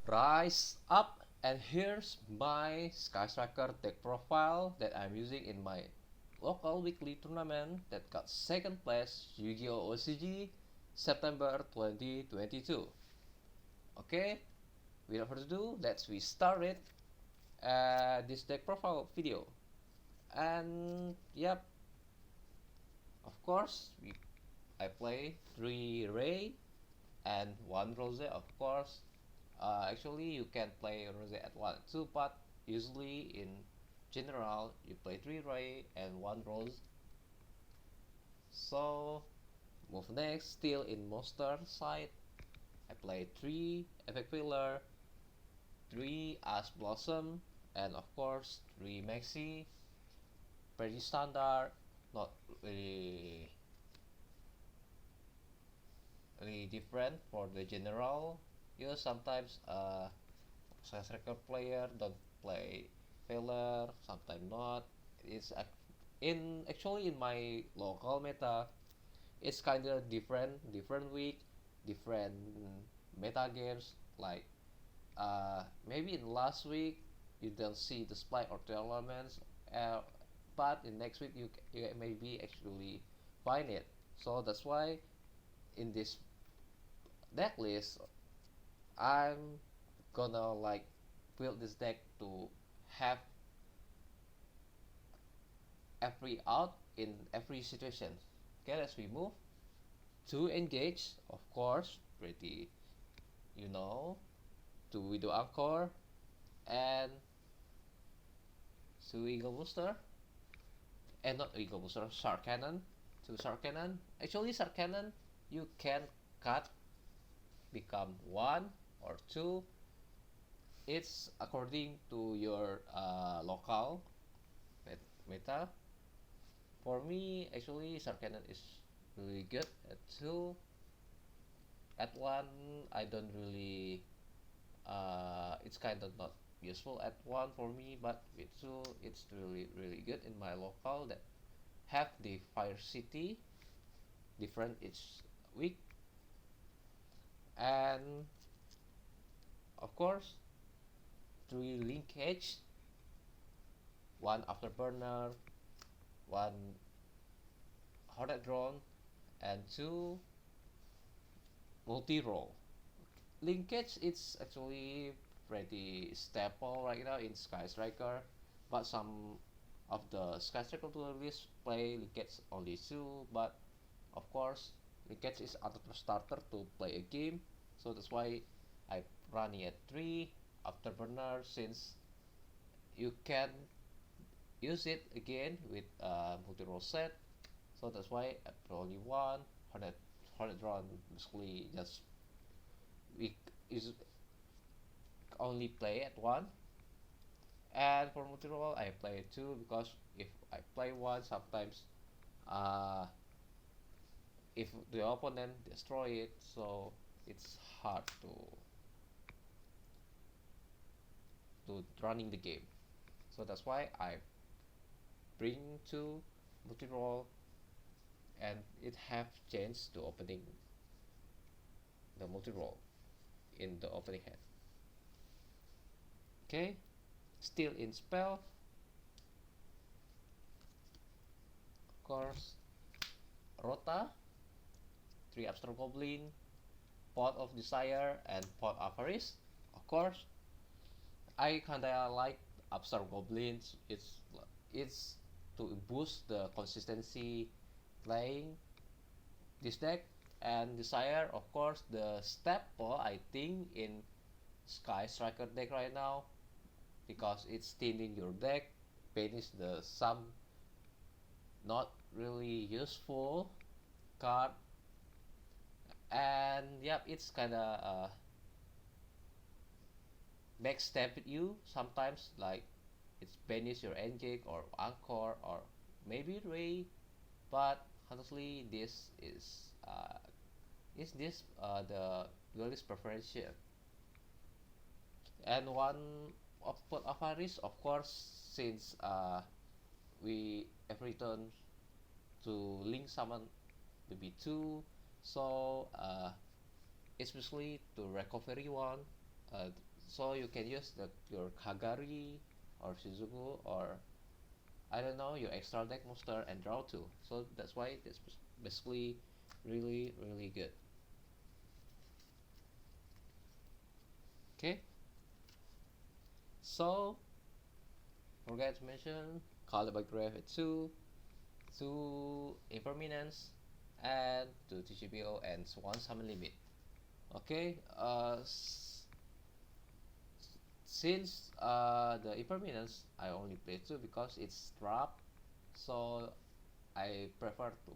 Rise up, and here's my Sky Striker deck profile that I'm using in my local weekly tournament that got second place Yugioh OCG September 2022. Okay, without further ado, let's we start it this deck profile video. And yep, of course I play 3 Ray and 1 Rose, of course. Actually, you can play Rose at 1 too, but usually in general you play 3 Ray and 1 Rose. So move next, still in monster side, I play 3 Epic Pillar, 3 Ash Blossom, and of course 3 Maxi. Pretty standard, not really different for the general. You sometimes striker player don't play failure, sometimes not. It's actually in my local meta, it's kind of different week, different meta games. Like maybe in last week you don't see the Splight or Tearlaments, but in next week you maybe actually find it. So that's why in this deck list I'm gonna like build this deck to have every out in every situation. Okay, let's we move to engage, of course, pretty, you know, to Widow Anchor and to Eagle Booster, and not Eagle Booster, Shark Cannon, to Shark Cannon. Actually, Shark Cannon you can cut become 1 or 2. It's according to your local meta. For me, actually, Shark Cannon is really good at 2. At 1, I don't really. It's kind of not useful at 1 for me, but with 2, it's really good in my local that have the Fire City different each week. And of course 3 linkage, 1 afterburner, 1 Hornet drone, and 2 multi-roll. Linkage it's actually pretty staple right now in Sky Striker, but some of the Sky Striker players play linkage only 2, but of course linkage is another starter to play a game, so that's why I running at 3 afterburner, since you can use it again with multi-roll set. So that's why I put only 1 Hornet drone. Basically just we is only play at 1. And for multi-roll I play 2 because if I play 1, sometimes if the opponent destroy it, so it's hard to running the game. So that's why I bring 2 multi-roll, and it have chance to opening the multi-roll in the opening hand. Okay, still in spell, of course, Rota, 3 Abstract Goblin, Pot of Desire, and Pot Avarice. Of course, I kinda like Abstract Goblins. It's to boost the consistency playing this deck. And Desire, of course, the staple I think in Sky Striker deck right now, because it's thinning your deck, banish the some not really useful card, and yep, it's kinda backstab you sometimes, like it's banish your Engage or Anchor or maybe Ray, but honestly this is the duelist preference. And 1 of Pot Avarice, of course, since we every turn to link summon maybe 2, so especially to recovery 1, so you can use your Kagari or Shizuku or I don't know your extra deck monster and draw two. So that's why it's basically really good. Okay, so forget to mention Call by Grave at 2 Impermanence, and 2 TGBO and 1 Summon Limit. Okay, since the Impermanence I only play 2 because it's drop, so I prefer to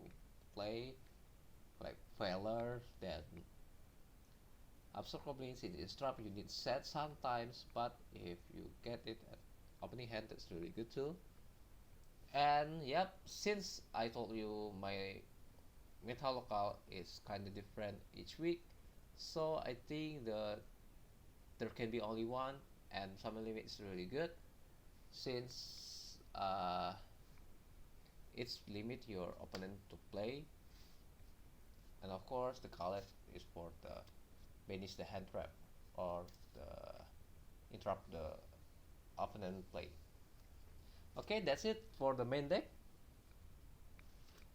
play like Valor than Absorb Goblin. Since it's drop you need set sometimes, but if you get it at opening hand that's really good too. And yep, since I told you my meta local is kind of different each week, so I think there can be only one, and summon limit is really good since it's limit your opponent to play, and of course the collect is for the banish the hand trap or the interrupt the opponent play. Okay, that's it for the main deck.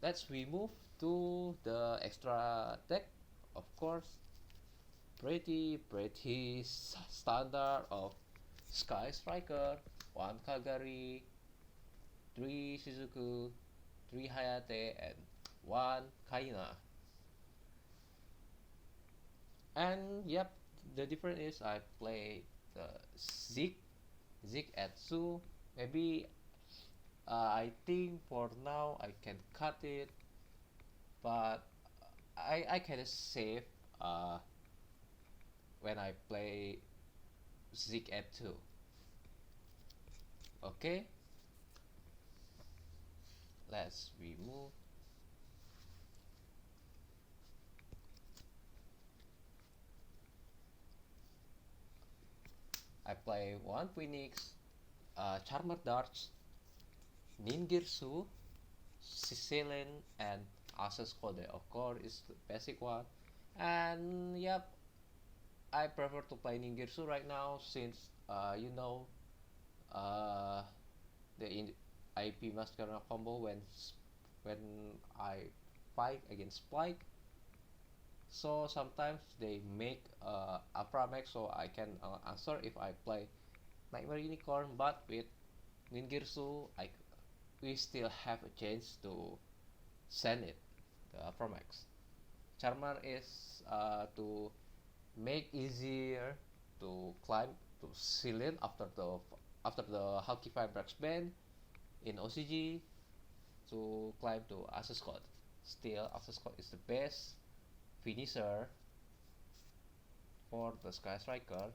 Let's we move to the extra deck. Of course, pretty standard of Sky Striker, 1 Kagari, 3 Shizuku, 3 Hayate, and 1 Kaina. And yep, the difference is I play the Zeke at 2. Maybe I think for now I can cut it, but I can save when I play Zeke at 2. Okay, let's remove. I play 1 Phoenix, Charmer Darts, Ningirsu, Sicilian, and Asus Code. Of course, is the basic one. And yep, I prefer to play Ningirsu right now since you know the IP Masquerade combo when I fight against Splight. So sometimes they make Apramex so I can answer if I play Nightmare Unicorn, but with Ningirsu we still have a chance to send it, the Apramex. Charmer is to make easier to climb to ceiling after the Hulky Firebrax ban in OCG to climb to Asus Code. Still, Asus Code is the best finisher for the Sky Striker.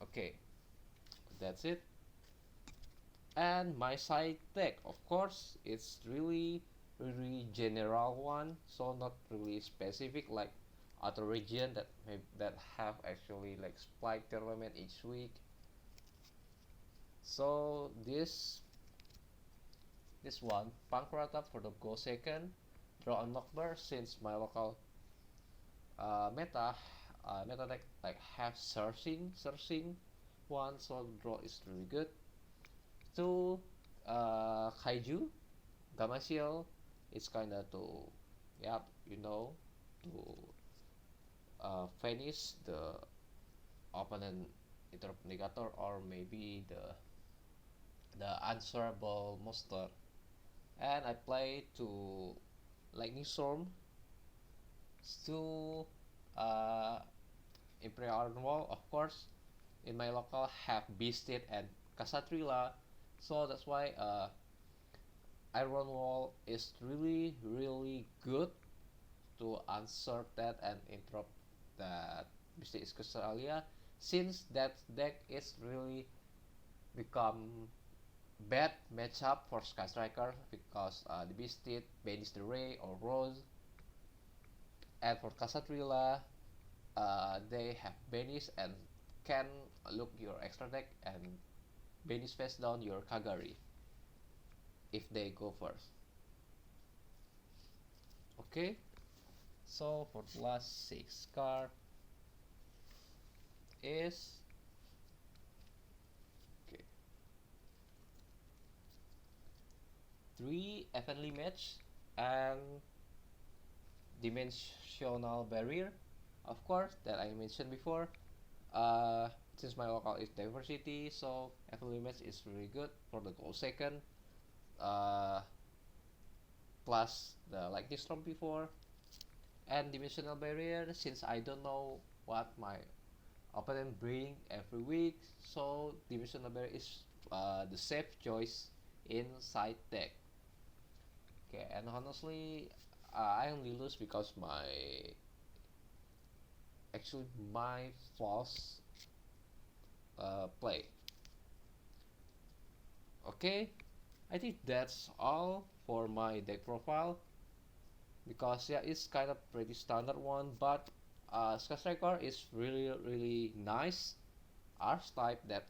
Okay, that's it. And my side deck, of course, it's really general one, so not really specific like other region that have actually like Splight Tearlaments each week. So this one Pankrata for the go second, draw unlock burst since my local meta deck like have searching one, so draw is really good. 2 Kaiju Gamma Shield, it's kinda to to finish the opponent interrupt negator or maybe the answerable monster. And I play to Lightning Storm, 2 Imperial Iron Wall. Of course, in my local have Bysteed and Kasatrila, so that's why Iron Wall is really good to answer that and interrupt that Bysteed is Kasatrila, since that deck is really become bad matchup for Sky Striker because the Bysteed banish the Ray or Rose, and for Kasatrila they have banish and can look your extra deck and banish face down your Kagari if they go first. Okay, so for the last 6 card, is okay, 3 evenly matched and dimensional barrier, of course, that I mentioned before. Since my local is diversity, so evenly matched is really good for the goal second. Uh, Plus the lightning storm before, and dimensional barrier, since I don't know what my opponent bring every week, so dimensional barrier is the safe choice in side deck. Okay, and honestly, I only lose because my false play. Okay, I think that's all for my deck profile, because yeah, it's kind of pretty standard one, but Sky Striker is really nice archetype that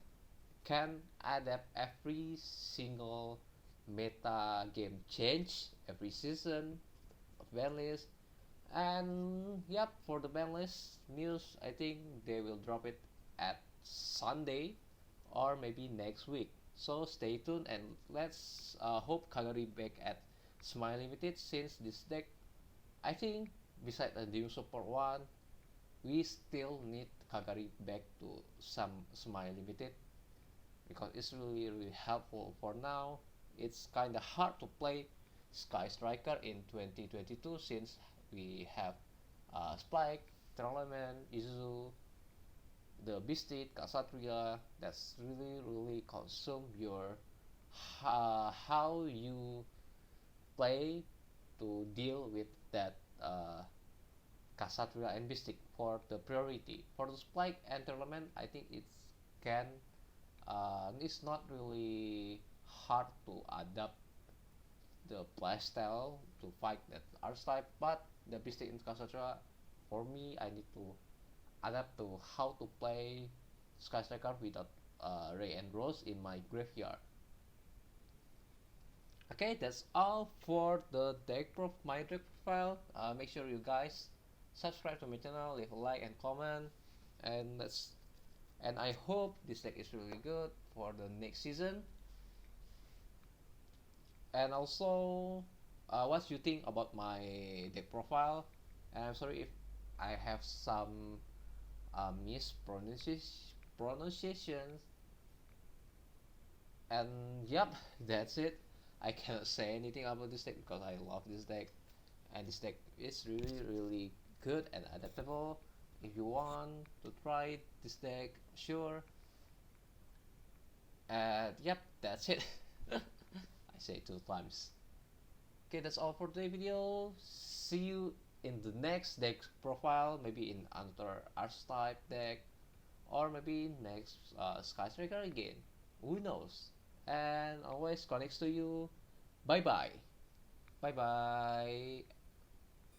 can adapt every single meta game change every season of ban list. And yep, for the ban list news, I think they will drop it at Sunday or maybe next week. So stay tuned and let's hope Kagari back at Smile Limited, since this deck, I think, besides the new support one, we still need Kagari back to some Smile Limited, because it's really helpful for now. It's kinda hard to play Sky Striker in 2022 since we have Splight, Tearlaments Ishizu, the Bysteed, Kasatrila. That's really consume your how you play to deal with that Kasatrila and Bysteed for the priority. For the Splight and Tearlaments, I think it's not really hard to adapt the playstyle to fight that archetype, but the Bysteed and Kasatrila, for me, I need to adapt to how to play Sky Striker without Ray and Rose in my graveyard. Okay, that's all for the my deck profile. Make sure you guys subscribe to my channel, leave a like and comment, and I hope this deck is really good for the next season. And also, what you think about my deck profile? And I'm sorry if I have some mispronunciations. And yep, that's it. I cannot say anything about this deck because I love this deck, and this deck is really good and adaptable. If you want to try this deck, sure. And yep, that's it. I say 2 times. Okay, that's all for today's video. See you in the next deck profile, maybe in another archetype deck, or maybe next Sky Striker again. Who knows? And always connects to you. Bye bye. Bye bye.